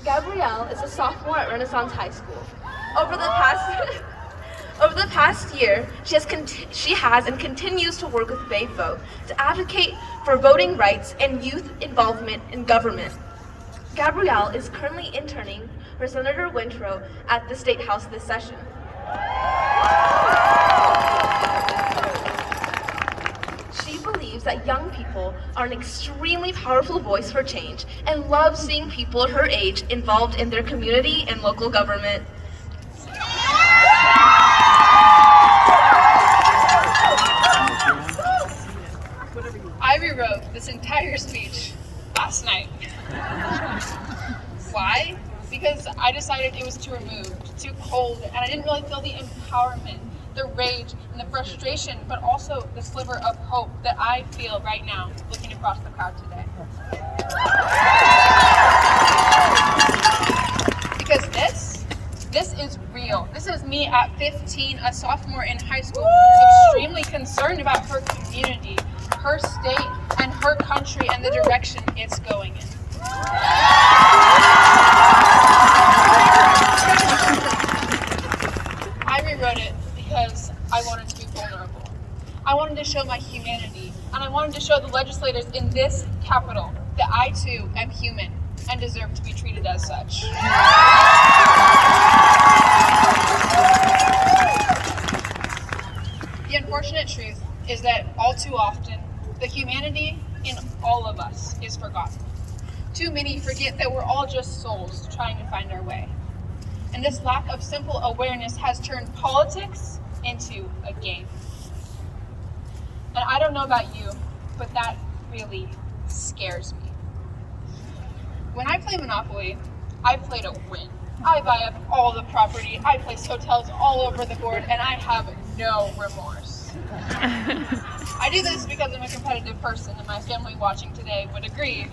Gabrielle is a sophomore at Renaissance High School. Over the past over the past year, she has and continues to work with Bay Vote to advocate for voting rights and youth involvement in government. Gabrielle is currently interning for Senator Wintrow at the State House this session. She believes that young people are an extremely powerful voice for change and loves seeing people her age involved in their community and local government. I rewrote this entire speech last night. Why? Because I decided it was too removed, too cold, and I didn't really feel the empowerment, the rage, and the frustration, but also the sliver of hope that I feel right now looking across the crowd today. Because this is real. This is me at 15, a sophomore in high school, extremely concerned about her community, her state, and her country, and the direction it's going in. I rewrote it because I wanted to be vulnerable. I wanted to show my humanity, and I wanted to show the legislators in this Capitol that I too am human and deserve to be treated as such. The unfortunate truth is that all too often, the humanity in all of us is forgotten. Too many forget that we're all just souls trying to find our way. And this lack of simple awareness has turned politics into a game. And I don't know about you, but that really scares me. When I play Monopoly, I play to win. I buy up all the property, I place hotels all over the board, and I have no remorse. I do this because I'm a competitive person, and my family watching today would agree.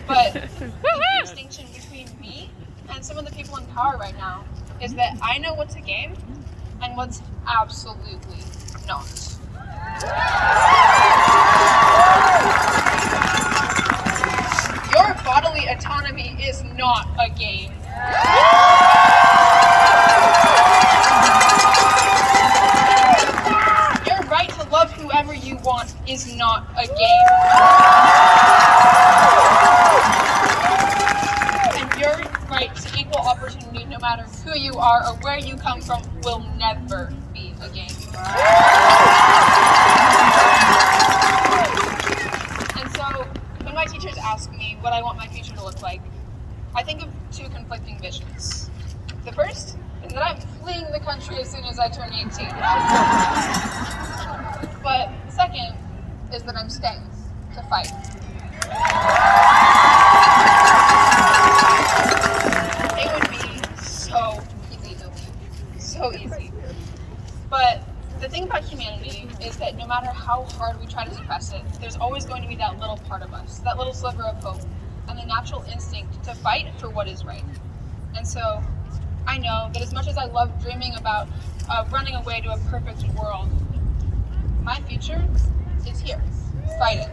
But the distinction between me and some of the people in power right now is that I know what's a game and what's absolutely not. Your bodily autonomy is not a game. Your right to love whoever you want is not a game. And your right to equal opportunity, no matter who you are or where you come from, will never be a game. And so, when my teachers ask me what I want my future to look like, I think of two conflicting visions. The first is that I'm fleeing the country as soon as I turn 18. But the second is that I'm staying to fight. It would be so easy to leave. So easy. But the thing about humanity is that no matter how hard we try to suppress it, there's always going to be that little part of us, that little sliver of hope, and the natural instinct to fight for what is right. And so I know that as much as I love dreaming about running away to a perfect world, my future is here, fighting.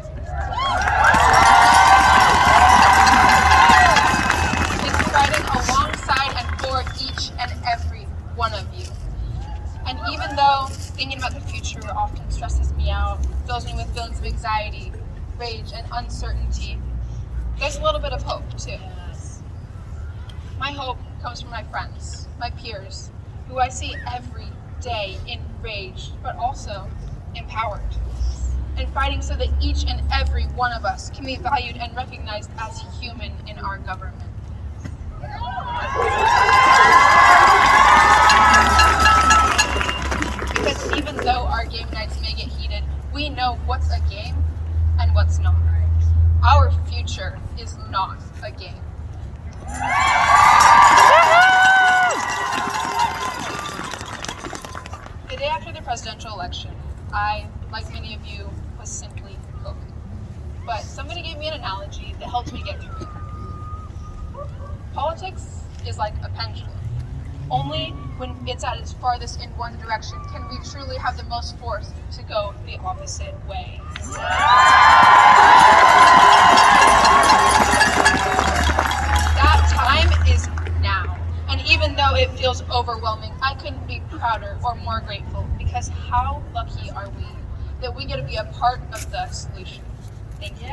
It's fighting alongside and for each and every one of you. And even though thinking about the future often stresses me out, fills me with feelings of anxiety, rage, and uncertainty, there's a little bit of hope too. My hope comes from my friends, my peers, who I see every day enraged, but also empowered, and fighting so that each and every one of us can be valued and recognized as human in our government. Because even though our game nights may get heated, we know what's a game and what's not. Our future is not a game. The day after the presidential election, I, like many of you, was simply hoping. But somebody gave me an analogy that helped me get through it. Politics is like a pendulum. Only when it's at its farthest in one direction can we truly have the most force to go the opposite way. That time is even though it feels overwhelming, I couldn't be prouder or more grateful, because how lucky are we that we get to be a part of the solution. Thank you.